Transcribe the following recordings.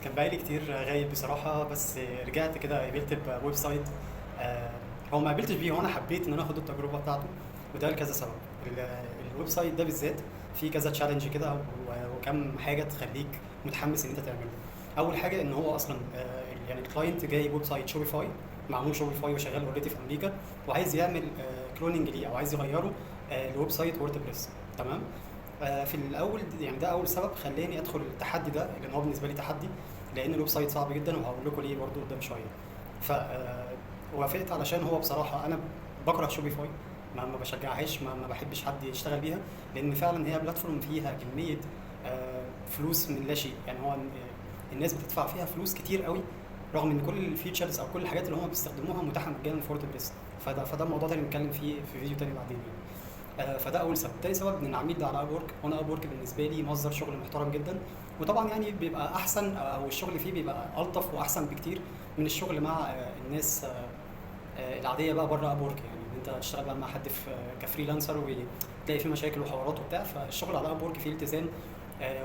كان بقالي كتير غايب بصراحة، بس رجعت كده قابلت بويب سايت. آه، هو ما قابلتش بيه، هو انا حبيت ان انا اخد التجربة بتاعته، وده لكذا سبب. الويب سايت ده بالذات فيه كذا تشالنج كده وكم حاجة تخليك متحمس ان انت تعمله. اول حاجة ان هو اصلا يعني الكلاينت جاي ويب سايت شوبيفاي، معمول شوبيفاي وشغال اوريدي في امريكا، وعايز يعمل كلوننج ليه او عايز يغيره لويب سايت ووردبريس. تمام. في الاول يعني ده اول سبب خلاني ادخل التحدي ده، لان هو بالنسبه لي تحدي، لان الويب سايت صعب جدا، وهقول لكم ليه برضه قدام شويه. ف وافقت علشان هو بصراحه انا بكره شوبيفاي، ما بشجعهاش، ما بحبش حد يشتغل بيها، لان فعلا هي بلاتفورم فيها كميه فلوس من لا شيء. يعني هو الناس بتدفع فيها فلوس كتير قوي، رغم ان كل الفيتشرز او كل الحاجات اللي هم بيستخدموها متاحه مجانا في ووردبريس. فده موضوع تاني نتكلم فيه في فيديو تاني بعدين يعني. فده اول سبب. تاني سبب ان العميل ده على اب وورك، وانا اب وورك بالنسبه لي مصدر شغل محترم جدا، وطبعا يعني بيبقى احسن، او الشغل فيه بيبقى الطف واحسن بكتير من الشغل مع الناس العاديه بقى بره اب وورك. يعني ان انت تشتغل بقى مع حد في كفريلانسر وتلاقي فيه مشاكل وحوارات وبتاع، فالشغل على اب وورك فيه التزام،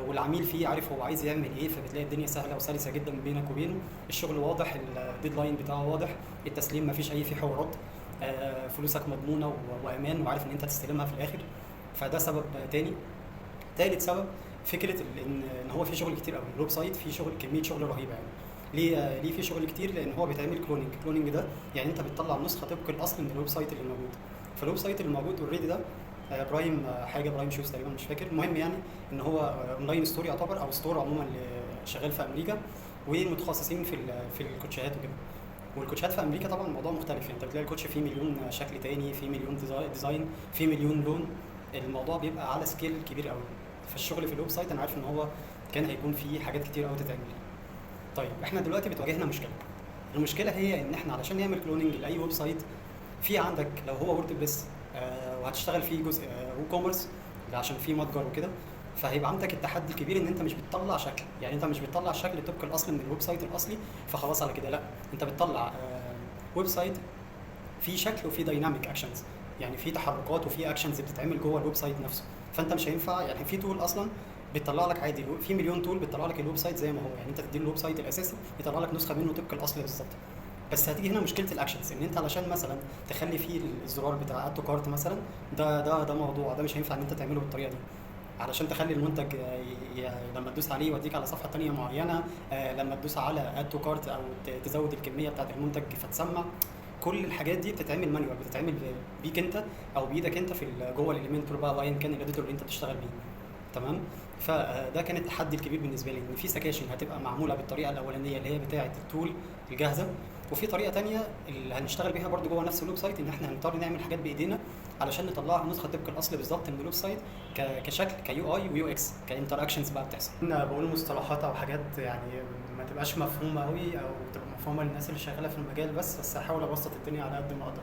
والعميل فيه عارف هو عايز يعمل ايه، فبتلاقي الدنيا سهله وسلسه جدا بينك وبينه. الشغل واضح، الديدلاين بتاعه واضح، التسليم مفيش اي فيه حوارات، فلوسك مضمونه وامان، وعارف ان انت تستلمها في الاخر. فده سبب تاني. تالت سبب فكره ان هو في شغل كتير قوي. الويب سايت فيه شغل، كميه شغل رهيبه يعني. ليه في شغل كتير؟ لان هو بيتعمل كلوننج ده يعني انت بتطلع نسخه طبق الاصل من الويب سايت اللي موجود. فالويب سايت اللي موجود اوريدي ده برايم حاجه، برايم شوز تقريبا، مش فاكر. المهم يعني ان هو اونلاين ستور يعتبر، او ستور عموما اللي شغال في امريكا، ومتخصصين في الكوتشيهات وكده. والكوتشات في امريكا طبعا الموضوع مختلف، يعني انت بتلاقي الكوتش فيه مليون شكل تاني، فيه مليون ديزاين، فيه مليون لون. الموضوع بيبقى على سكيل كبير قوي. فالشغل في الويب سايت انا عارف ان هو كان هيكون فيه حاجات كتير قوي تتعمل. طيب احنا دلوقتي بتواجهنا مشكله. المشكله هي ان احنا علشان نعمل كلوننج لاي ويب سايت، في عندك لو هو ووردبريس وهتشتغل فيه جزء وو كوميرس عشان فيه متجر وكده، فهيبقى عندك التحدي الكبير ان انت مش بتطلع شكل. يعني انت مش بتطلع شكل طبق الاصل من الويب سايت الاصلي فخلاص على كده، لا، انت بتطلع ويب سايت في شكل وفي دايناميك اكشنز، يعني في تحركات وفي اكشنز بتتعمل جوه الويب سايت نفسه. فانت مش هينفع يعني في تول اصلا بتطلع لك عادي، في مليون تول بتطلع لك الويب سايت زي ما هو، يعني انت تدي الويب سايت الاساسي يطلع لك نسخه منه طبق الاصل بالظبط. بس هتيجي هنا مشكله الاكشنز، ان انت علشان مثلا تخلي فيه الزرار بتاع اد تو كارت مثلا، ده موضوع ده مش هينفع ان انت تعمله بالطريقه دي. علشان تخلي المنتج لما تدوس عليه يوديك على صفحه تانية معينه، لما تدوس على اد تو كارت او تزود الكميه بتاعت المنتج فتسمع. كل الحاجات دي بتتعمل مانيوال، بتتعمل بيك انت او بايدك انت في جوه الاليمنتور بقى، وايا كان الاديتور اللي انت بتشتغل بيه. تمام. فده كان التحدي الكبير بالنسبه لي، ان في سكاشن هتبقى معموله بالطريقه الاولانيه اللي هي بتاعه التول الجاهزه، وفي طريقه تانية اللي هنشتغل بيها برضو جوه نفس الويب سايت، ان احنا هنضطر نعمل حاجات بايدينا علشان نطلع نسخه طبق الاصل بالظبط من الويب سايت، كشكل كيو اي ويو اكس كانتر اكشنز بقى بتحصل. انا بقول مصطلحات او حاجات يعني ما تبقاش مفهومه قوي، او تبقى مفهومه للناس اللي شغاله في المجال، بس هحاول ابسط الدنيا على قد ما اقدر.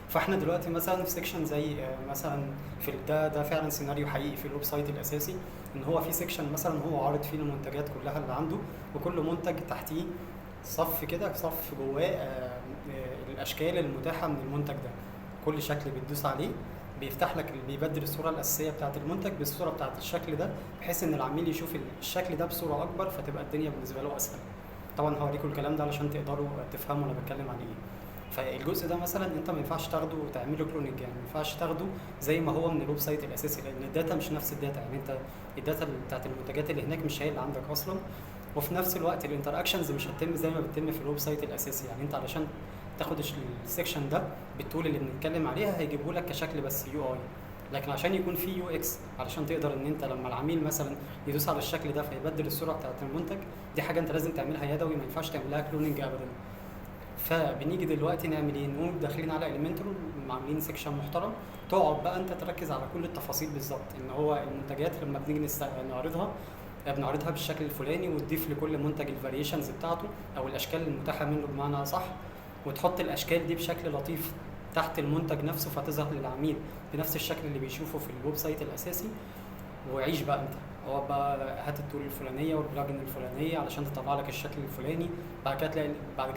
فاحنا دلوقتي مثلا في سيكشن زي مثلا في ده فعلا سيناريو حقيقي في الويب سايت الاساسي، ان هو في سيكشن مثلا هو عارض فيه المنتجات كلها اللي عنده، وكل منتج تحتيه صف كده، صف جواه الاشكال المتاحه من المنتج ده. كل شكل بتدوس عليه بيفتح لك، بيبدل الصوره الاساسيه بتاعه المنتج بالصوره بتاعه الشكل ده، بحيث ان العميل يشوف الشكل ده بصوره اكبر، فتبقى الدنيا بالنسبه له اسهل. طبعا هوريكم الكلام ده علشان تقدروا تفهموا انا بتكلم عن ايه. فالجزء ده مثلا انت ما ينفعش تاخده وتعمله كلوننج، يعني ما ينفعش تاخده زي ما هو من الويب سايت الاساسي، لان الداتا مش نفس الداتا. يعني انت الداتا بتاعت المنتجات اللي هناك مش هي اللي عندك اصلا، وفي نفس الوقت الانتراكشنز مش هتتم زي ما بتتم في الويب سايت الاساسي. يعني انت علشان تاخد السكشن ده بالطول اللي بنتكلم عليها هيجيبه لك كشكل بس يو اي، لكن عشان يكون في يو اكس، علشان تقدر ان انت لما العميل مثلا يدوس على الشكل ده فيبدل الصوره بتاعت المنتج، دي حاجه انت لازم تعملها يدوي، ما ينفعش تعملها كلوننج ابدا. فبنيجي دلوقتي نعمل ايه؟ نقوم داخلين على اليمنتور، عاملين سيكشن محترم، تقعد بقى انت تركز على كل التفاصيل بالظبط، ان هو المنتجات لما بنيجي نعرضها بنعرضها بالشكل الفلاني، وتضيف لكل منتج الفاريشنز بتاعته او الاشكال المتاحه منه بمعنى صح، وتحط الاشكال دي بشكل لطيف تحت المنتج نفسه، فتظهر للعميل بنفس الشكل اللي بيشوفه في الويب سايت الاساسي. وعيش بقى انت، هو بقى هات التول الفلانيه والبلجن الفلانيه علشان تطلع لك الشكل الفلاني. بعد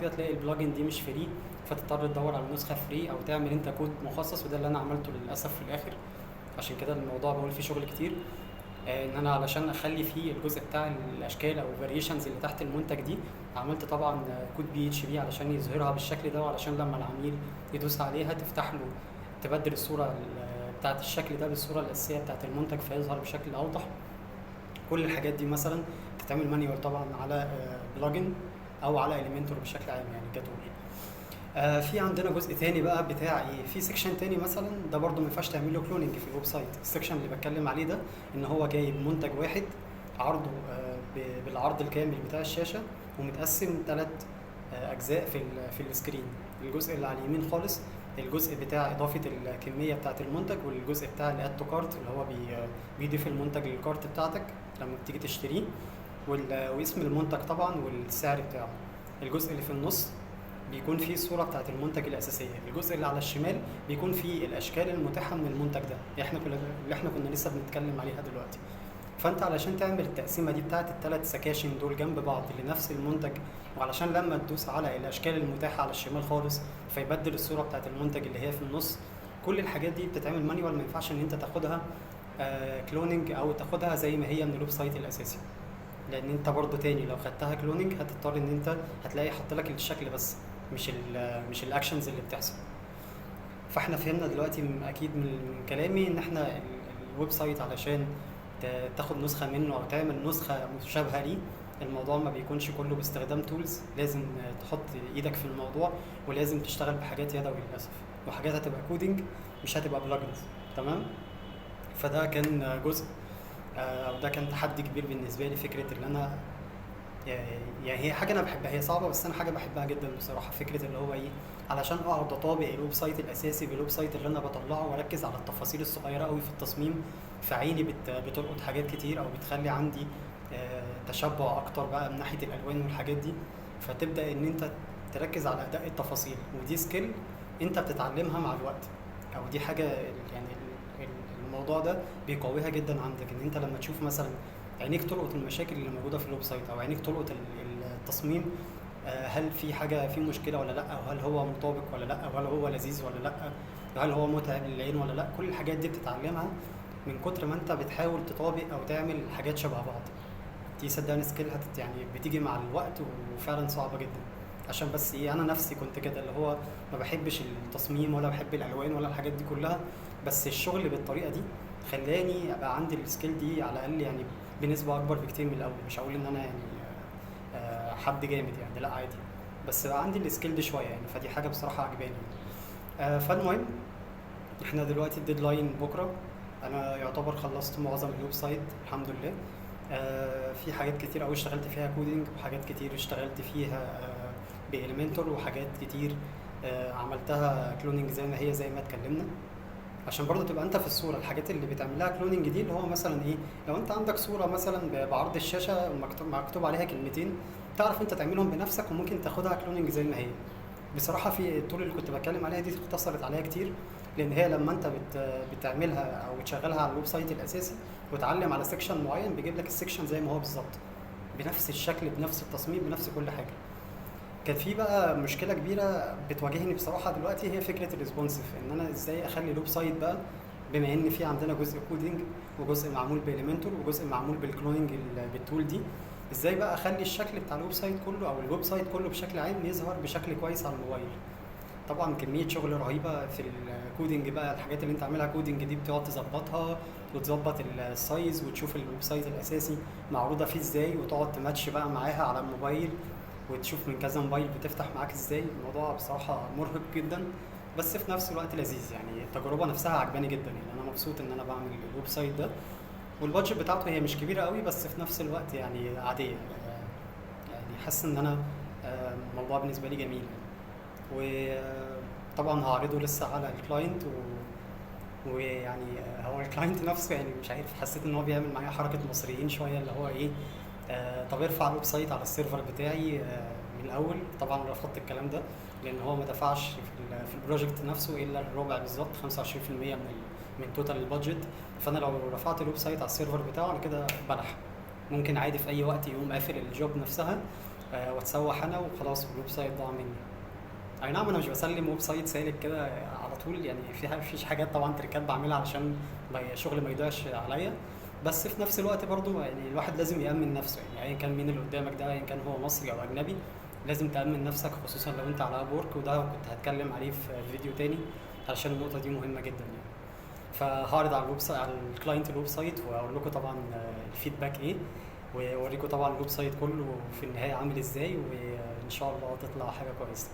كده تلاقي البلجن دي مش فري، فتضطر تدور على نسخه فري او تعمل انت كود مخصص، وده اللي انا عملته للاسف في الاخر. عشان كده الموضوع بقول فيه شغل كتير. ان انا علشان اخلي فيه الجزء بتاع الاشكال او الفاريشنز اللي تحت المنتج دي، عملت طبعا كود PHP علشان يظهرها بالشكل ده، وعلشان لما العميل يدوس عليها تفتح له، تبدل الصوره بتاعت الشكل ده بالصوره الاساسيه بتاعت المنتج فيظهر بشكل اوضح. كل الحاجات دي مثلا تتعمل مانيوال طبعا على بلجن او على اليمنتور بشكل عام يعني كتول. في عندنا جزء تاني بقى بتاع ايه، في سيكشن تاني مثلا ده برضو ما ينفعش تعمل له كلوننج في الويب سايت. السيكشن اللي بتكلم عليه ده ان هو جايب منتج واحد عرضه بالعرض الكامل بتاع الشاشه، ومتقسم 3 اجزاء في السكرين. الجزء اللي على اليمين خالص الجزء بتاع اضافه الكميه بتاعه المنتج، والجزء بتاع الاد تو كارت اللي هو بيضيف المنتج للكارت بتاعتك لما بتيجي تشتريه، واسم المنتج طبعا والسعر بتاعه. الجزء اللي في النص بيكون فيه الصوره بتاعت المنتج الاساسيه. الجزء اللي على الشمال بيكون فيه الاشكال المتاحه من المنتج ده اللي احنا كنا لسه بنتكلم عليها دلوقتي. فانت علشان تعمل التقسيمه دي بتاعت ال3 سكاشن دول جنب بعض لنفس المنتج، وعلشان لما تدوس على الاشكال المتاحه على الشمال خالص فيبدل الصوره بتاعت المنتج اللي هي في النص، كل الحاجات دي بتتعمل مانيوال. ما ينفعش ان انت تاخدها كلوننج او تاخدها زي ما هي من الويب سايت الاساسي، لان انت برضو تاني لو خدتها كلوننج هتضطر ان انت هتلاقي حط لك الشكل بس، مش الاكشنز اللي بتحصل. فاحنا فهمنا دلوقتي اكيد من كلامي ان احنا الويب سايت علشان تاخد نسخه منه او تعمل نسخه مشابهه ليه، الموضوع ما بيكونش كله باستخدام تولز، لازم تحط ايدك في الموضوع، ولازم تشتغل بحاجات يدوي للاسف، وحاجات هتبقى كودينج مش هتبقى بلجنز. تمام. فده كان جزء او ده كان تحدي كبير بالنسبه لي، فكره ان انا يعني هي حاجه انا بحبها، هي صعبه بس انا حاجه بحبها جدا بصراحه. فكره اللي هو ايه، علشان اقعد اطابق الويب سايت الاساسي بالويب سايت اللي انا بطلعه، واركز على التفاصيل الصغيره قوي في التصميم، في عيني بتلقط حاجات كتير، او بتخلي عندي تشبع اكتر بقى من ناحيه الالوان والحاجات دي. فتبدا ان انت تركز على اداء التفاصيل، ودي سكيل انت بتتعلمها مع الوقت، او دي حاجه يعني الموضوع ده بيقويها جدا عندك. ان انت لما تشوف مثلا عينيك تلقط المشاكل اللي موجوده في الويب سايت، او عينيك تلقط التصميم، هل في حاجه في مشكله ولا لا، او هل هو مطابق ولا لا، او هل هو لذيذ ولا لا، هل هو متعب للعين ولا لا. كل الحاجات دي بتتعلمها من كتر ما انت بتحاول تطابق او تعمل حاجات شبه بعض. دي صدقني سكيل يعني بتيجي مع الوقت، وفعلا صعبه جدا. عشان بس ايه، انا نفسي كنت كده اللي هو ما بحبش التصميم ولا بحب الالوان ولا الحاجات دي كلها، بس الشغل بالطريقه دي خلاني ابقى عندي السكيل دي على الاقل يعني بنسبه اكبر بكتير من الاول. مش هقول ان انا يعني حد جامد يعني، لا عادي، بس بقى عندي السكيل دي شويه يعني، فدي حاجه بصراحه عجباني. فالمهم احنا دلوقتي الديدلاين بكره، انا يعتبر خلصت معظم الويب سايت الحمد لله. في حاجات كتير قوي اشتغلت فيها كودينج، وحاجات كتير اشتغلت فيها بإليمنتور، وحاجات كتير عملتها كلوننج زي ما هي زي ما اتكلمنا. عشان برضه تبقى انت في الصوره، الحاجات اللي بتعملها كلوننج دي اللي هو مثلا ايه، لو انت عندك صوره مثلا بعرض الشاشه مكتوب عليها كلمتين، تعرف انت تعملهم بنفسك، وممكن تاخدها كلوننج زي ما هي. بصراحه في الطول اللي كنت بتكلم عليها دي اختصرت عليها كتير، لان هي لما انت بتعملها او بتشغلها على الويب سايت الاساسي وتعلم على سيكشن معين، بيجيب لك السيكشن زي ما هو بالظبط، بنفس الشكل بنفس التصميم بنفس كل حاجه. كان في بقى مشكله كبيره بتواجهني بصراحه دلوقتي، هي فكره الريسبونسيف، ان انا ازاي اخلي الويب سايت بقى، بما ان في عندنا جزء كودينج وجزء معمول باليمنتور وجزء معمول بالكلوننج بالتول دي، ازاي بقى اخلي الشكل بتاع الويب سايت كله او الويب سايت كله بشكل عام يظهر بشكل كويس على الموبايل. طبعا كميه شغل رهيبه في الكودينج بقى، الحاجات اللي انت عاملها كودينج دي بتقعد تظبطها وتظبط السايز، وتشوف الويب سايت الاساسي معروضه فيه ازاي، وتقعد تماتش بقى معاها على الموبايل، وتشوف من كذا موبايل بتفتح معاك ازاي. الموضوع بصراحه مرهق جدا، بس في نفس الوقت لذيذ يعني. التجربه نفسها عجباني جدا يعني، انا مبسوط ان انا بعمل الويب سايت ده، والبادجت بتاعته هي مش كبيره قوي، بس في نفس الوقت يعني عاديه يعني. حاسس ان انا الموضوع بالنسبه لي جميل، وطبعا هعرضه لسه على الكلاينت ويعني هو الكلاينت نفسه يعني مش عارف، حسيت ان هو بيعمل معايا حركه مصريين شويه، اللي هو ايه، طب ارفع الويب سايت على السيرفر بتاعي من الاول. طبعا رفضت الكلام ده، لان هو ما دفعش في البروجكت نفسه الا الربع بالظبط، 25% من توتال البادجت. فانا لو رفعت الويب سايت على السيرفر بتاعه انا كده بلح، ممكن عادي في اي وقت يقوم قافل الجوب نفسها واتسوح انا وخلاص والويب سايت ضاع مني. اي نعم انا مش بسلم ويب سايت سالك كده على طول يعني، فيش حاجات طبعا تريكات بعملها علشان الشغل ما يضيعش عليا، بس في نفس الوقت برضو يعني الواحد لازم يأمن نفسه، يعني ايا كان مين اللي قدامك ده، ايا كان هو مصري او اجنبي، لازم تأمن نفسك خصوصا لو انت على اب وورك، وده كنت هتكلم عليه في فيديو تاني علشان النقطة دي مهمة جدا يعني. فهعرض على الويب سايت، على الكلاينت الويب سايت، واقول لكم طبعا الفيدباك ايه، واوريكم طبعا الويب سايت كله في النهاية عامل ازاي، وان شاء الله تطلع حاجة كويسة.